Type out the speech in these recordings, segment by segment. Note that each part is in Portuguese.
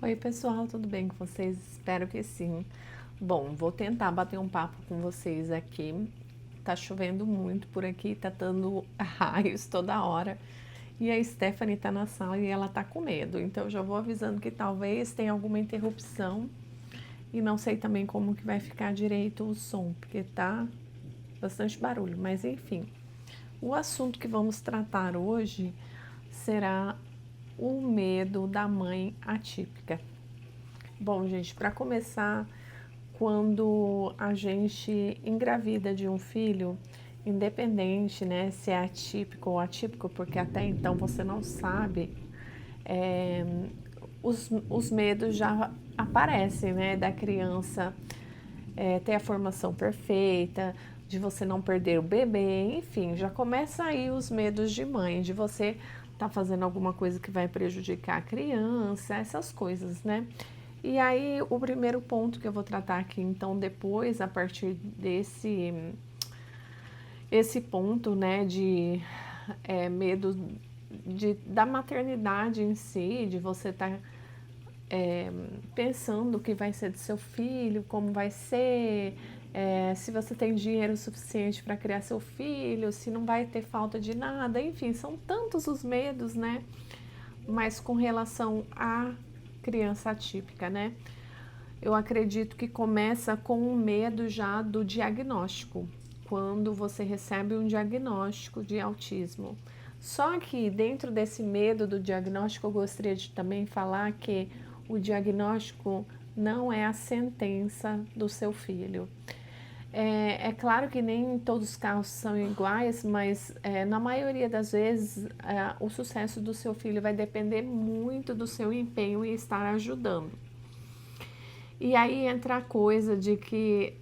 Oi, pessoal, tudo bem com vocês? Espero que sim. Bom, vou tentar bater um papo com vocês aqui. Tá chovendo muito por aqui, tá dando raios toda hora. E a Stephanie tá na sala e ela tá com medo. Então eu já vou avisando que talvez tenha alguma interrupção e não sei também como que vai ficar direito o som, porque tá bastante barulho, mas enfim. O assunto que vamos tratar hoje será o medo da mãe atípica. Bom, gente, para começar, quando a gente engravida de um filho, independente, né, se é atípico ou atípico, porque até então você não sabe, é, os medos já aparecem, né, da criança ter a formação perfeita, de você não perder o bebê, enfim, já começa aí os medos de mãe, de você tá fazendo alguma coisa que vai prejudicar a criança, essas coisas, né? E aí, o primeiro ponto que eu vou tratar aqui, então, depois, a partir esse ponto, né, de medo da maternidade em si, de você estar pensando o que vai ser do seu filho, como vai ser, se você tem dinheiro suficiente para criar seu filho, se não vai ter falta de nada, enfim, são tantos os medos, né? Mas com relação à criança atípica, né? Eu acredito que começa com o medo já do diagnóstico, quando você recebe um diagnóstico de autismo. Só que dentro desse medo do diagnóstico, eu gostaria de também falar que o diagnóstico não é a sentença do seu filho. É claro que nem todos os casos são iguais, mas na maioria das vezes o sucesso do seu filho vai depender muito do seu empenho em estar ajudando. E aí entra a coisa de que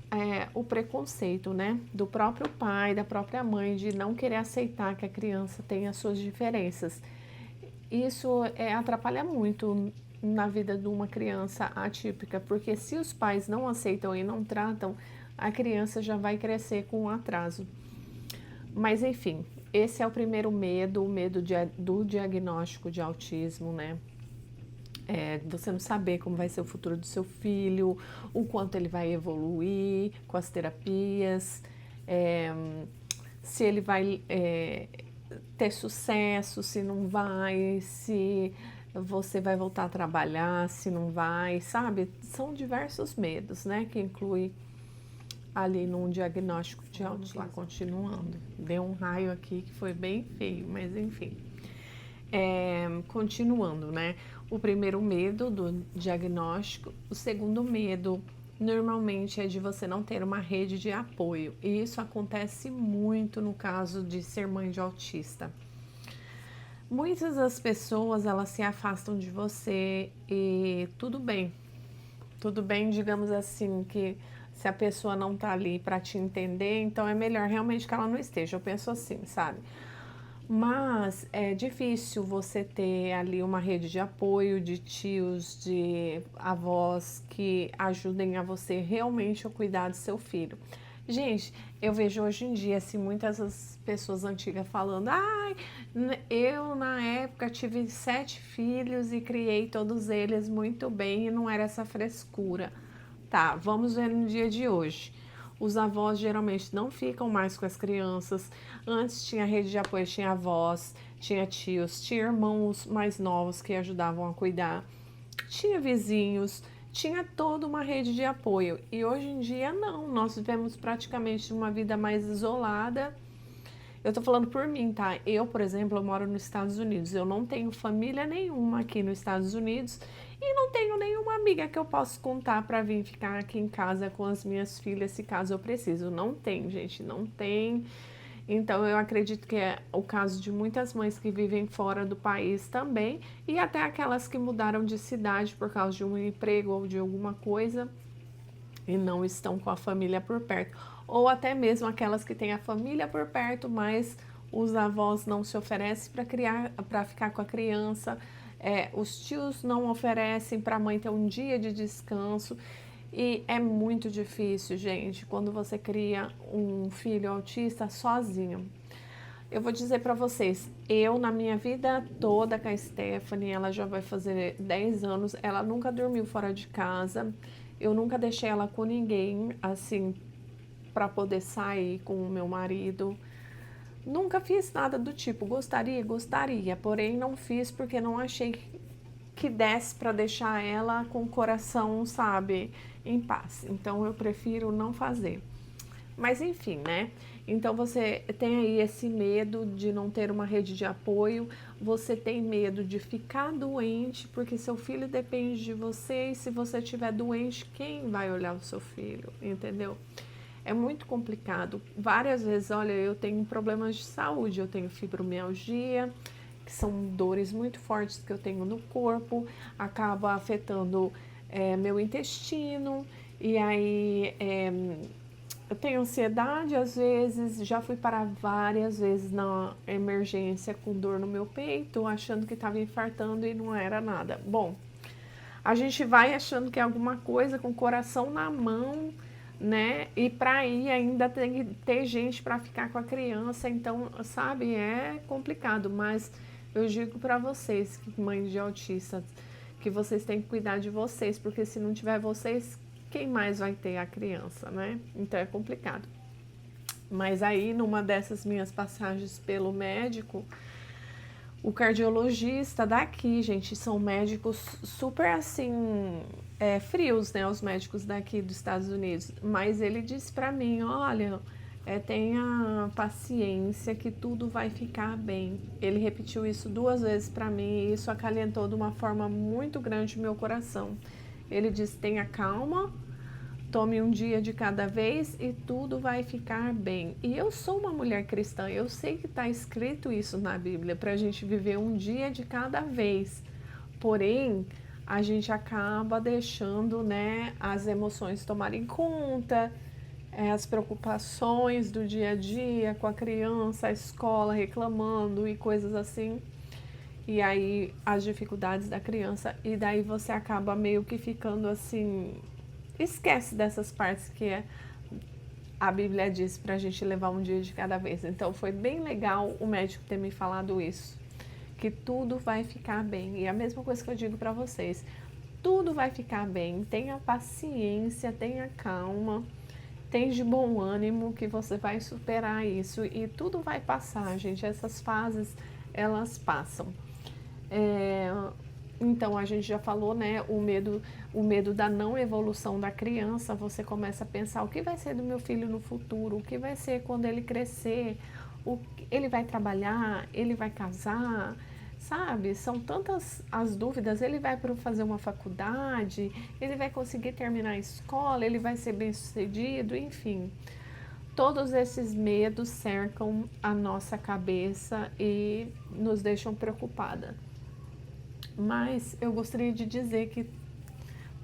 o preconceito, né, do próprio pai, da própria mãe, de não querer aceitar que a criança tenha suas diferenças. Isso atrapalha muito na vida de uma criança atípica, porque se os pais não aceitam e não tratam, a criança já vai crescer com um atraso. Mas enfim, esse é o primeiro medo, o medo do diagnóstico de autismo, né? Você não saber como vai ser o futuro do seu filho, o quanto ele vai evoluir com as terapias, é, se ele vai ter sucesso, se não vai, se você vai voltar a trabalhar, se não vai, sabe? São diversos medos, né, que inclui ali num diagnóstico de autismo. Vamos lá, continuando. Deu um raio aqui que foi bem feio, mas enfim. Continuando, né? O primeiro medo do diagnóstico, o segundo medo normalmente é de você não ter uma rede de apoio. E isso acontece muito no caso de ser mãe de autista. Muitas das pessoas, elas se afastam de você e tudo bem, digamos assim, que se a pessoa não tá ali para te entender, então é melhor realmente que ela não esteja. Eu penso assim, sabe? Mas é difícil você ter ali uma rede de apoio, de tios, de avós que ajudem a você realmente a cuidar do seu filho. Gente, eu vejo hoje em dia assim, muitas pessoas antigas falando: ai, eu na época tive 7 filhos e criei todos eles muito bem e não era essa frescura. Tá, vamos ver no dia de hoje. Os avós geralmente não ficam mais com as crianças. Antes tinha rede de apoio, tinha avós, tinha tios, tinha irmãos mais novos que ajudavam a cuidar, tinha vizinhos, tinha toda uma rede de apoio. E hoje em dia não, nós vivemos praticamente uma vida mais isolada. Eu tô falando por mim, tá? Eu, por exemplo, eu moro nos Estados Unidos. Eu não tenho família nenhuma aqui nos Estados Unidos e não tenho nenhuma amiga que eu possa contar para vir ficar aqui em casa com as minhas filhas se caso eu preciso. Não tem, gente, não tem. Então eu acredito que é o caso de muitas mães que vivem fora do país também e até aquelas que mudaram de cidade por causa de um emprego ou de alguma coisa e não estão com a família por perto. Ou até mesmo aquelas que têm a família por perto, mas os avós não se oferecem para criar, para ficar com a criança. Os tios não oferecem para a mãe ter um dia de descanso. E é muito difícil, gente, quando você cria um filho autista sozinho. Eu vou dizer para vocês, eu na minha vida toda com a Stephanie, ela já vai fazer 10 anos, ela nunca dormiu fora de casa, eu nunca deixei ela com ninguém, assim, para poder sair com o meu marido. Nunca fiz nada do tipo, gostaria, porém não fiz porque não achei que desse para deixar ela com o coração, sabe, em paz. Então eu prefiro não fazer. Mas enfim, né? Então você tem aí esse medo de não ter uma rede de apoio, você tem medo de ficar doente, porque seu filho depende de você, e se você estiver doente, quem vai olhar o seu filho, entendeu? É muito complicado. Várias vezes, olha, eu tenho problemas de saúde, eu tenho fibromialgia, que são dores muito fortes que eu tenho no corpo, acaba afetando meu intestino, e aí eu tenho ansiedade às vezes, já fui parar várias vezes na emergência com dor no meu peito, achando que estava infartando e não era nada. Bom, a gente vai achando que é alguma coisa com o coração na mão, né? E para ir ainda tem que ter gente para ficar com a criança, então, sabe, é complicado, mas eu digo para vocês, que mães de autistas, que vocês têm que cuidar de vocês, porque se não tiver vocês, quem mais vai ter a criança, né? Então é complicado. Mas aí, numa dessas minhas passagens pelo médico, o cardiologista daqui, gente, são médicos super assim, frios, né? Os médicos daqui dos Estados Unidos. Mas ele disse pra mim: olha, tenha paciência que tudo vai ficar bem. Ele repetiu isso 2 vezes pra mim e isso acalentou de uma forma muito grande o meu coração. Ele disse: tenha calma, tome um dia de cada vez e tudo vai ficar bem. E eu sou uma mulher cristã, eu sei que está escrito isso na Bíblia, para a gente viver um dia de cada vez. Porém, a gente acaba deixando, né, as emoções tomarem conta, as preocupações do dia a dia com a criança, a escola reclamando e coisas assim. E aí as dificuldades da criança, e daí você acaba meio que ficando assim, esquece dessas partes que a Bíblia diz para a gente levar um dia de cada vez. Então foi bem legal o médico ter me falado isso, que tudo vai ficar bem. E a mesma coisa que eu digo para vocês, tudo vai ficar bem, tenha paciência, tenha calma, tenha de bom ânimo que você vai superar isso e tudo vai passar, gente. Essas fases, elas passam. Então a gente já falou, né, o medo da não evolução da criança. Você começa a pensar: o que vai ser do meu filho no futuro, o que vai ser quando ele crescer, ele vai trabalhar, ele vai casar, sabe? São tantas as dúvidas. Ele vai fazer uma faculdade, ele vai conseguir terminar a escola, ele vai ser bem sucedido, enfim. Todos esses medos cercam a nossa cabeça e nos deixam preocupada. Mas eu gostaria de dizer que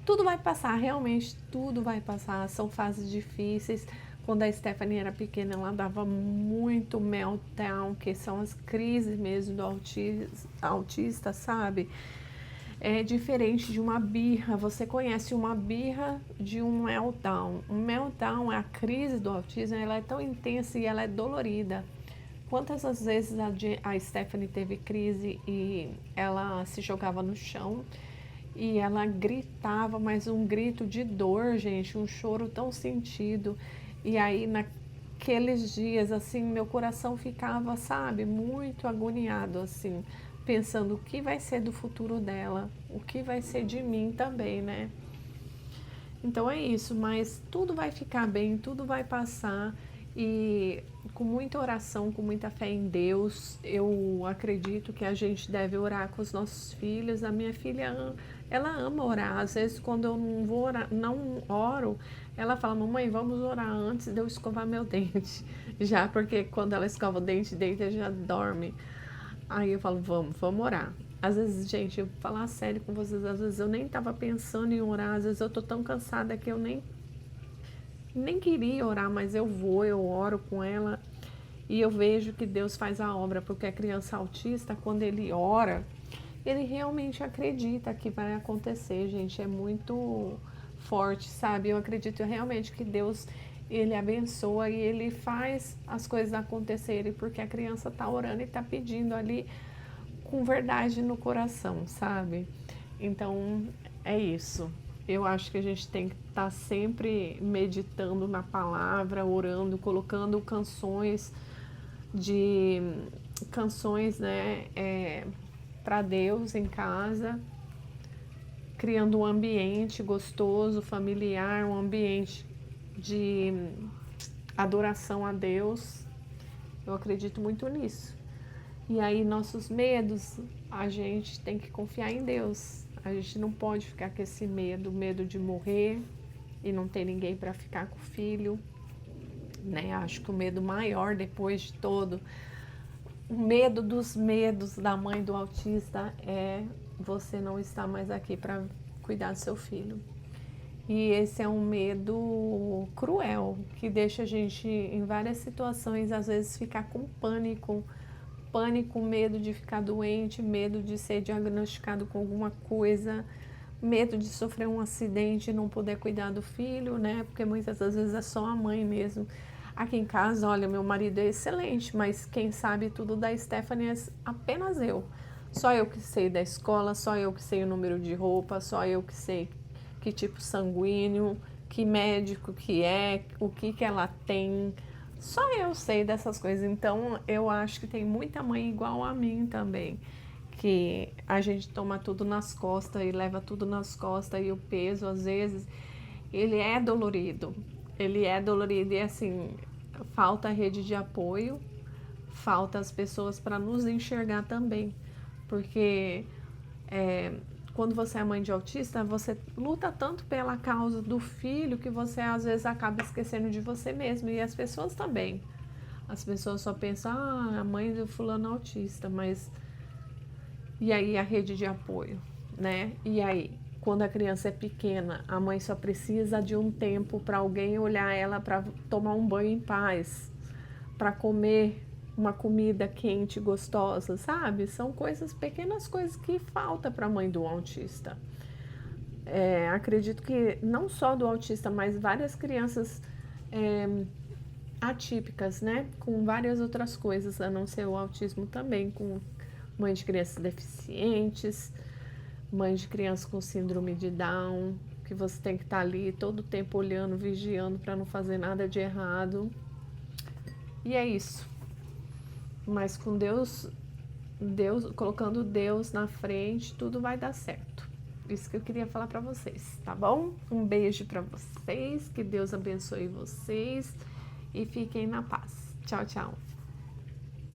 tudo vai passar, realmente tudo vai passar. São fases difíceis. Quando a Stephanie era pequena, ela dava muito meltdown, que são as crises mesmo do autista, sabe? É diferente de uma birra. Você conhece uma birra de um meltdown. Um meltdown, a crise do autismo, ela é tão intensa e ela é dolorida. Quantas vezes a Stephanie teve crise e ela se jogava no chão e ela gritava, mas um grito de dor, gente, um choro tão sentido. E aí naqueles dias, assim, meu coração ficava, sabe, muito agoniado, assim, pensando o que vai ser do futuro dela, o que vai ser de mim também, né? Então é isso, mas tudo vai ficar bem, tudo vai passar. E com muita oração, com muita fé em Deus, eu acredito que a gente deve orar com os nossos filhos. A minha filha, ela ama orar. Às vezes, quando eu não vou orar, não oro, ela fala: mamãe, vamos orar antes de eu escovar meu dente. Já porque quando ela escova o dente, deita, já dorme. Aí eu falo: vamos orar. Às vezes, gente, eu vou falar sério com vocês, às vezes eu nem estava pensando em orar, às vezes eu tô tão cansada que eu nem queria orar, mas eu oro com ela e eu vejo que Deus faz a obra, porque a criança autista, quando ele ora, ele realmente acredita que vai acontecer, gente, é muito forte, sabe? Eu acredito realmente que Deus, ele abençoa e ele faz as coisas acontecerem, porque a criança está orando e está pedindo ali com verdade no coração, sabe? Então, é isso. Eu acho que a gente tem que estar sempre meditando na palavra, orando, colocando canções, né, para Deus em casa, criando um ambiente gostoso, familiar, um ambiente de adoração a Deus. Eu acredito muito nisso. E aí nossos medos, a gente tem que confiar em Deus. A gente não pode ficar com esse medo de morrer e não ter ninguém para ficar com o filho, né? Acho que o medo maior depois de todo, o medo dos medos da mãe do autista é você não estar mais aqui para cuidar do seu filho. E esse é um medo cruel, que deixa a gente em várias situações, às vezes, ficar com pânico, medo de ficar doente, medo de ser diagnosticado com alguma coisa, medo de sofrer um acidente e não poder cuidar do filho, né? Porque muitas das vezes é só a mãe mesmo. Aqui em casa, olha, meu marido é excelente, mas quem sabe tudo da Stephanie é apenas eu. Só eu que sei da escola, só eu que sei o número de roupa, só eu que sei que tipo sanguíneo, que médico que é, o que ela tem. Só eu sei dessas coisas. Então, eu acho que tem muita mãe igual a mim também, que a gente toma tudo nas costas e leva tudo nas costas, e o peso, às vezes, ele é dolorido. Ele é dolorido e, assim, falta rede de apoio, falta as pessoas para nos enxergar também, porque quando você é mãe de autista, você luta tanto pela causa do filho que você às vezes acaba esquecendo de você mesmo, e as pessoas também. As pessoas só pensam, a mãe do fulano é autista, mas e aí a rede de apoio, né? E aí, quando a criança é pequena, a mãe só precisa de um tempo para alguém olhar ela para tomar um banho em paz, para comer uma comida quente, gostosa, sabe? São coisas, pequenas coisas que falta para a mãe do autista. Acredito que não só do autista, mas várias crianças atípicas, né? Com várias outras coisas, a não ser o autismo também, com mãe de crianças deficientes, mãe de crianças com síndrome de Down, que você tem que estar ali todo o tempo olhando, vigiando para não fazer nada de errado. E é isso. Mas com Deus, colocando Deus na frente, tudo vai dar certo. Isso que eu queria falar para vocês, tá bom? Um beijo para vocês, que Deus abençoe vocês e fiquem na paz. Tchau, tchau.